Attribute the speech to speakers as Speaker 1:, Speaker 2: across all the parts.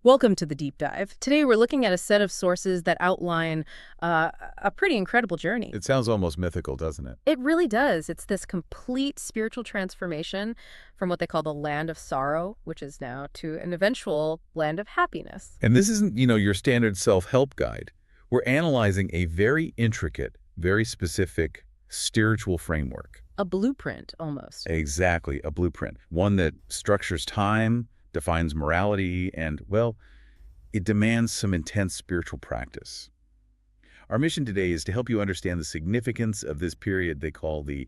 Speaker 1: Welcome to the deep dive. Today we're looking at a set of sources that outline a pretty incredible journey.
Speaker 2: It sounds almost mythical, doesn't it?
Speaker 1: It really does. It's this complete spiritual transformation from what they call the land of sorrow, which is now, to an eventual land of happiness.
Speaker 2: And this isn't, your standard self-help guide. We're analyzing a very intricate, very specific spiritual framework.
Speaker 1: A blueprint, almost.
Speaker 2: Exactly, a blueprint. One that structures time, defines morality, and, well, it demands some intense spiritual practice. Our mission today is to help you understand the significance of this period they call the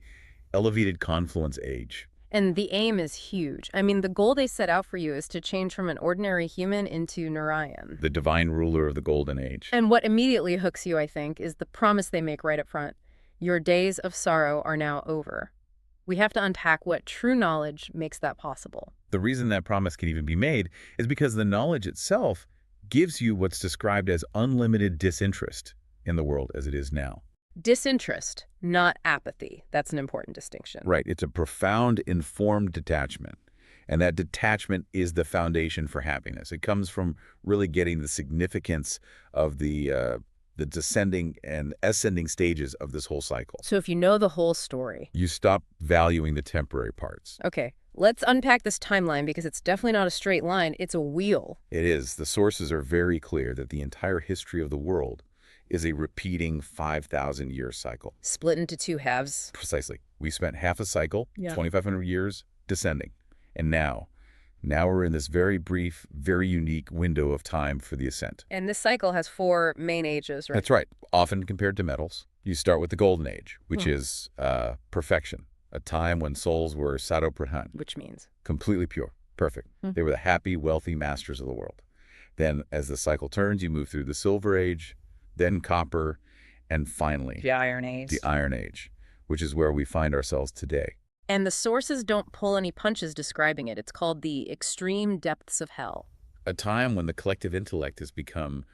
Speaker 2: elevated confluence age.
Speaker 1: And the aim is huge. I mean, the goal they set out for you is to change from an ordinary human into Narayan.
Speaker 2: The divine ruler of the golden age.
Speaker 1: And what immediately hooks you, I think, is the promise they make right up front. Your days of sorrow are now over. We have to unpack what true knowledge makes that possible.
Speaker 2: The reason that promise can even be made is because the knowledge itself gives you what's described as unlimited disinterest in the world as it is now.
Speaker 1: Disinterest, not apathy. That's an important distinction.
Speaker 2: Right. It's a profound, informed detachment. And that detachment is the foundation for happiness. It comes from really getting the significance of the descending and ascending stages of this whole cycle.
Speaker 1: So if you know the whole story.
Speaker 2: You stop valuing the temporary parts.
Speaker 1: Okay, let's unpack this timeline because it's definitely not a straight line. It's a wheel.
Speaker 2: It is. The sources are very clear that the entire history of the world is a repeating 5,000-year cycle.
Speaker 1: Split into two halves.
Speaker 2: Precisely. We spent half a cycle,
Speaker 1: Yeah.
Speaker 2: 2,500 years, descending. And now we're in this very brief, very unique window of time for the ascent.
Speaker 1: And this cycle has four main ages, right?
Speaker 2: That's right. Often compared to metals, you start with the Golden Age, which is perfection, a time when souls were sato-pradhan,
Speaker 1: Which means?
Speaker 2: completely pure, perfect. They were the happy, wealthy masters of the world. Then, as the cycle turns, you move through the Silver Age, then Copper, and finally,
Speaker 1: The Iron Age.
Speaker 2: the Iron Age, which is where we find ourselves today.
Speaker 1: And the sources don't pull any punches describing it. It's called the extreme depths of hell.
Speaker 2: A time when the collective intellect has become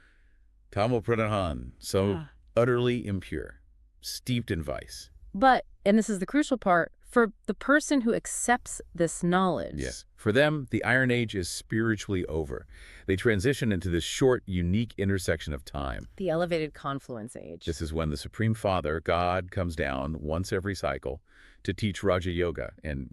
Speaker 2: tamo-pradhan, so utterly impure, steeped in vice.
Speaker 1: But, and this is the crucial part, for the person who accepts this knowledge.
Speaker 2: Yes. For them, the Iron Age is spiritually over. They transition into this short, unique intersection of time.
Speaker 1: The elevated confluence age.
Speaker 2: This is when the Supreme Father, God, comes down once every cycle to teach Raja Yoga and,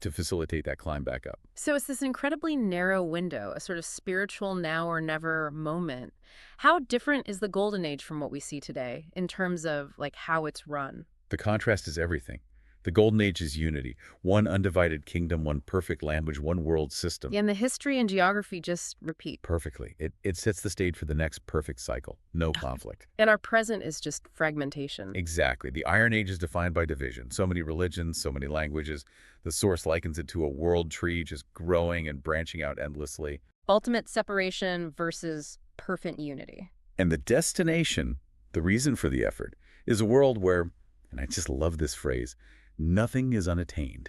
Speaker 2: to facilitate that climb back up.
Speaker 1: So it's this incredibly narrow window, a sort of spiritual now or never moment. How different is the Golden Age from what we see today in terms of how it's run?
Speaker 2: The contrast is everything. The Golden Age is unity, one undivided kingdom, one perfect language, one world system.
Speaker 1: And the history and geography just repeat.
Speaker 2: Perfectly. It sets the stage for the next perfect cycle. No conflict.
Speaker 1: And our present is just fragmentation.
Speaker 2: Exactly. The Iron Age is defined by division. So many religions, so many languages. The source likens it to a world tree just growing and branching out endlessly.
Speaker 1: Ultimate separation versus perfect unity.
Speaker 2: And the destination, the reason for the effort, is a world where, and I just love this phrase, nothing is unattained.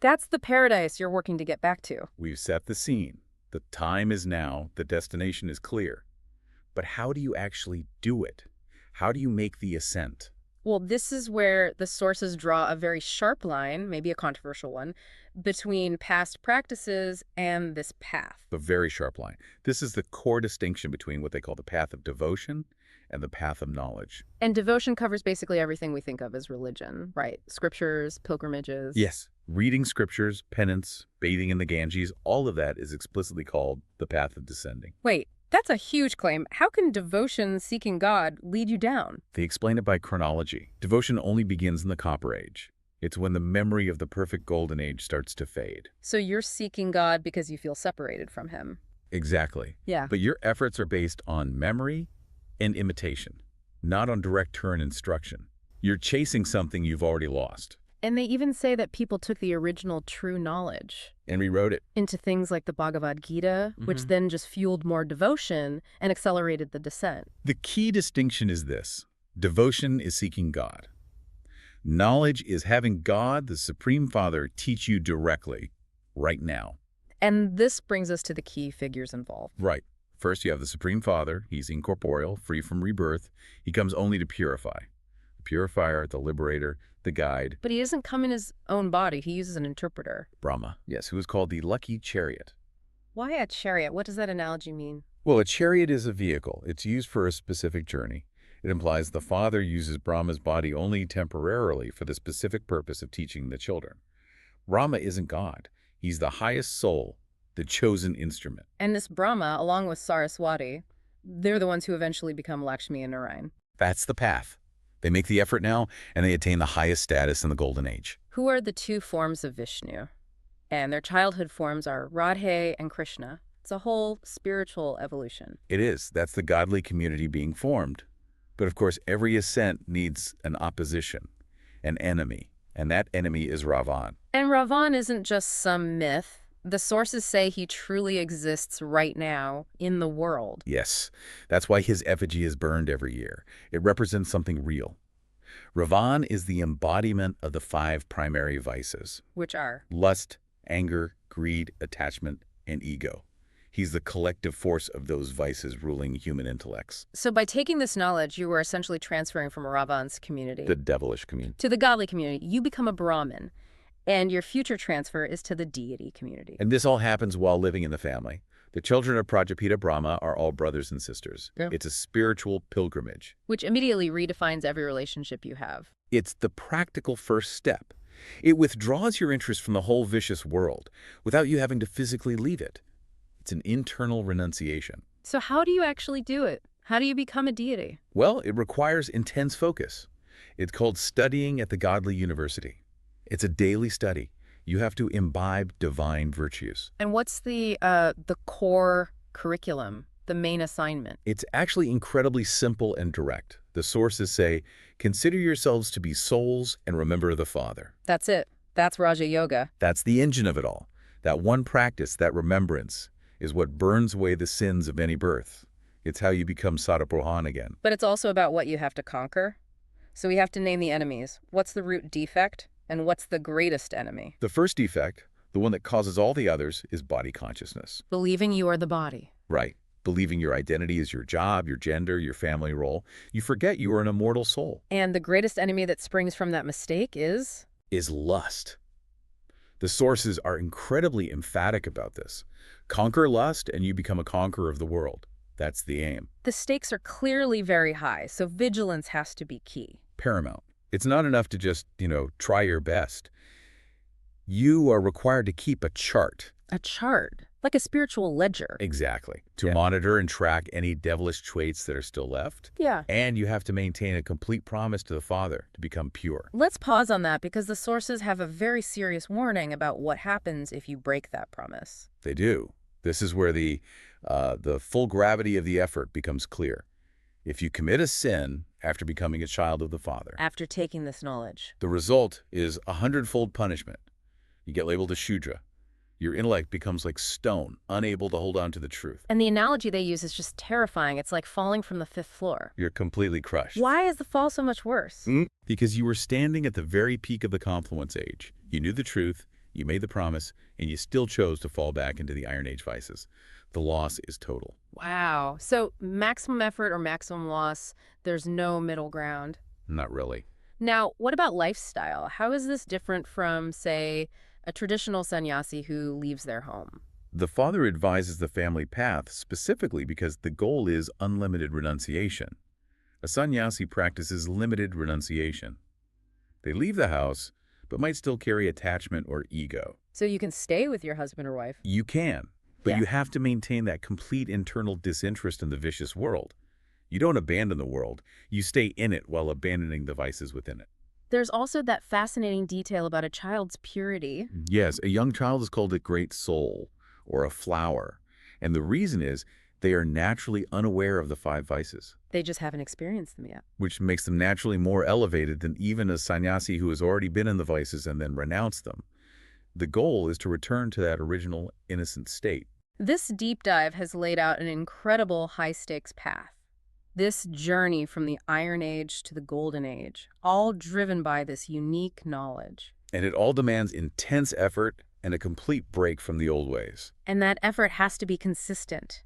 Speaker 1: That's the paradise you're working to get back to.
Speaker 2: We've set the scene. The time is now. The destination is clear. But how do you actually do it? How do you make the ascent?
Speaker 1: Well, this is where the sources draw a very sharp line, maybe a controversial one, between past practices and this path.
Speaker 2: A very sharp line. This is the core distinction between what they call the path of devotion and the path of knowledge.
Speaker 1: And devotion covers basically everything we think of as religion, right? Scriptures, pilgrimages.
Speaker 2: Yes. Reading scriptures, penance, bathing in the Ganges, all of that is explicitly called the path of descending.
Speaker 1: Wait, that's a huge claim. How can devotion seeking God lead you down?
Speaker 2: They explain it by chronology. Devotion only begins in the Copper Age. It's when the memory of the perfect Golden Age starts to fade.
Speaker 1: So you're seeking God because you feel separated from him.
Speaker 2: Exactly.
Speaker 1: Yeah.
Speaker 2: But your efforts are based on memory and imitation, not on direct turn instruction. You're chasing something you've already lost.
Speaker 1: And they even say that people took the original true knowledge
Speaker 2: And rewrote it.
Speaker 1: into things like the Bhagavad Gita, which then just fueled more devotion and accelerated the descent.
Speaker 2: The key distinction is this. Devotion is seeking God. Knowledge is having God, the Supreme Father, teach you directly, right now.
Speaker 1: And this brings us to the key figures involved.
Speaker 2: Right. First, you have the Supreme Father. He's incorporeal, free from rebirth. He comes only to purify. The purifier, the liberator, the guide.
Speaker 1: But he doesn't come in his own body. He uses an interpreter.
Speaker 2: Brahma, yes, who is called the Lucky Chariot.
Speaker 1: Why a chariot? What does that analogy mean?
Speaker 2: Well, a chariot is a vehicle. It's used for a specific journey. It implies the father uses Brahma's body only temporarily for the specific purpose of teaching the children. Rama isn't God. He's the highest soul, the chosen instrument.
Speaker 1: And this Brahma, along with Saraswati, they're the ones who eventually become Lakshmi and Narayan.
Speaker 2: That's the path. They make the effort now, and they attain the highest status in the Golden Age.
Speaker 1: Who are the two forms of Vishnu? And their childhood forms are Radhe and Krishna. It's a whole spiritual evolution.
Speaker 2: It is. That's the godly community being formed. But of course, every ascent needs an opposition, an enemy, and that enemy is Ravan.
Speaker 1: And Ravan isn't just some myth. The sources say he truly exists right now in the world.
Speaker 2: Yes, that's why his effigy is burned every year. It represents something real. Ravan is the embodiment of the 5 primary vices:
Speaker 1: Which are?
Speaker 2: lust, anger, greed, attachment, and ego. He's the collective force of those vices ruling human intellects.
Speaker 1: So by taking this knowledge, you were essentially transferring from Ravan's community
Speaker 2: The devilish community.
Speaker 1: to the godly community. You become a Brahmin, and your future transfer is to the deity community.
Speaker 2: And this all happens while living in the family. The children of Prajapita Brahma are all brothers and sisters.
Speaker 1: Yeah.
Speaker 2: It's a spiritual pilgrimage.
Speaker 1: Which immediately redefines every relationship you have.
Speaker 2: It's the practical first step. It withdraws your interest from the whole vicious world without you having to physically leave it. It's an internal renunciation.
Speaker 1: So how do you actually do it? How do you become a deity?
Speaker 2: Well, it requires intense focus. It's called studying at the godly university. It's a daily study. You have to imbibe divine virtues.
Speaker 1: And what's the core curriculum, the main assignment?
Speaker 2: It's actually incredibly simple and direct. The sources say, consider yourselves to be souls and remember the Father.
Speaker 1: That's it. That's Raja Yoga.
Speaker 2: That's the engine of it all. That one practice, that remembrance, is what burns away the sins of any birth. It's how you become Sadaprohan again.
Speaker 1: But it's also about what you have to conquer. So we have to name the enemies. What's the root defect? And what's the greatest enemy?
Speaker 2: The first defect, the one that causes all the others, is body consciousness.
Speaker 1: Believing you are the body.
Speaker 2: Right. Believing your identity is your job, your gender, your family role. You forget you are an immortal soul.
Speaker 1: And the greatest enemy that springs from that mistake is?
Speaker 2: Is lust. The sources are incredibly emphatic about this. Conquer lust and you become a conqueror of the world. That's the aim.
Speaker 1: The stakes are clearly very high, so vigilance has to be key.
Speaker 2: Paramount. It's not enough to just, try your best. You are required to keep a chart.
Speaker 1: A chart, like a spiritual ledger.
Speaker 2: Exactly. To monitor and track any devilish traits that are still left.
Speaker 1: Yeah.
Speaker 2: And you have to maintain a complete promise to the Father to become pure.
Speaker 1: Let's pause on that because the sources have a very serious warning about what happens if you break that promise.
Speaker 2: They do. This is where the full gravity of the effort becomes clear. If you commit a sin after becoming a child of the Father,
Speaker 1: After taking this knowledge.
Speaker 2: the result is 100-fold punishment. You get labeled a Shudra. Your intellect becomes like stone, unable to hold on to the truth.
Speaker 1: And the analogy they use is just terrifying. It's like falling from the 5th floor.
Speaker 2: You're completely crushed.
Speaker 1: Why is the fall so much worse?
Speaker 2: Because you were standing at the very peak of the confluence age. You knew the truth, you made the promise, and you still chose to fall back into the Iron Age vices. The loss is total.
Speaker 1: Wow. So maximum effort or maximum loss, there's no middle ground.
Speaker 2: Not really.
Speaker 1: Now, what about lifestyle? How is this different from, say, a traditional sannyasi who leaves their home?
Speaker 2: The Father advises the family path specifically because the goal is unlimited renunciation. A sannyasi practices limited renunciation. They leave the house, but might still carry attachment or ego.
Speaker 1: So you can stay with your husband or wife.
Speaker 2: You can, but
Speaker 1: Yeah.
Speaker 2: you have to maintain that complete internal disinterest in the vicious world. You don't abandon the world. You stay in it while abandoning the vices within it.
Speaker 1: There's also that fascinating detail about a child's purity.
Speaker 2: Yes, a young child is called a great soul or a flower. And the reason is they are naturally unaware of the 5 vices,
Speaker 1: They just haven't experienced them yet.
Speaker 2: which makes them naturally more elevated than even a sannyasi who has already been in the vices and then renounced them. The goal is to return to that original innocent state.
Speaker 1: This deep dive has laid out an incredible high-stakes path. This journey from the Iron Age to the Golden Age, all driven by this unique knowledge.
Speaker 2: And it all demands intense effort and a complete break from the old ways.
Speaker 1: And that effort has to be consistent.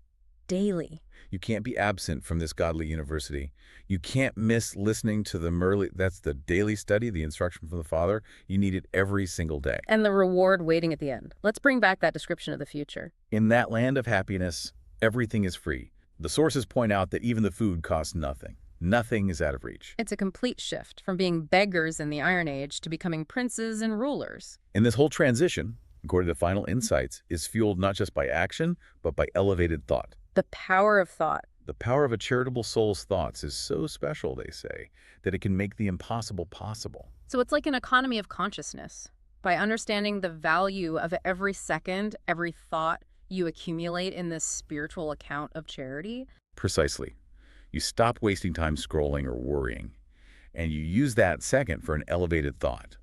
Speaker 1: daily.
Speaker 2: You can't be absent from this godly university. You can't miss listening to the Merly, that's the daily study, the instruction from the Father. You need it every single day.
Speaker 1: And the reward waiting at the end. Let's bring back that description of the future.
Speaker 2: In that land of happiness, everything is free. The sources point out that even the food costs nothing. Nothing is out of reach.
Speaker 1: It's a complete shift from being beggars in the Iron Age to becoming princes and rulers.
Speaker 2: And this whole transition, according to Final Insights, is fueled not just by action, but by elevated thought.
Speaker 1: The power of thought.
Speaker 2: The power of a charitable soul's thoughts is so special, they say, that it can make the impossible possible.
Speaker 1: So it's like an economy of consciousness. By understanding the value of every second, every thought you accumulate in this spiritual account of charity.
Speaker 2: Precisely. You stop wasting time scrolling or worrying, and you use that second for an elevated thought.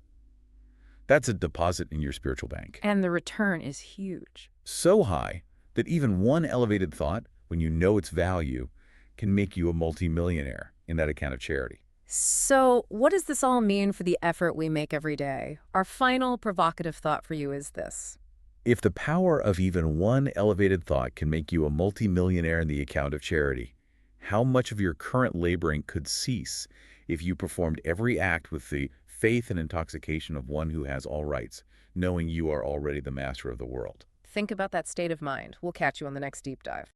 Speaker 2: That's a deposit in your spiritual bank.
Speaker 1: And the return is huge.
Speaker 2: So high that even one elevated thought, when you know its value, can make you a multimillionaire in that account of charity.
Speaker 1: So what does this all mean for the effort we make every day? Our final provocative thought for you is this.
Speaker 2: If the power of even one elevated thought can make you a multimillionaire in the account of charity, how much of your current laboring could cease if you performed every act with the faith and intoxication of one who has all rights, knowing you are already the master of the world?
Speaker 1: Think about that state of mind. We'll catch you on the next deep dive.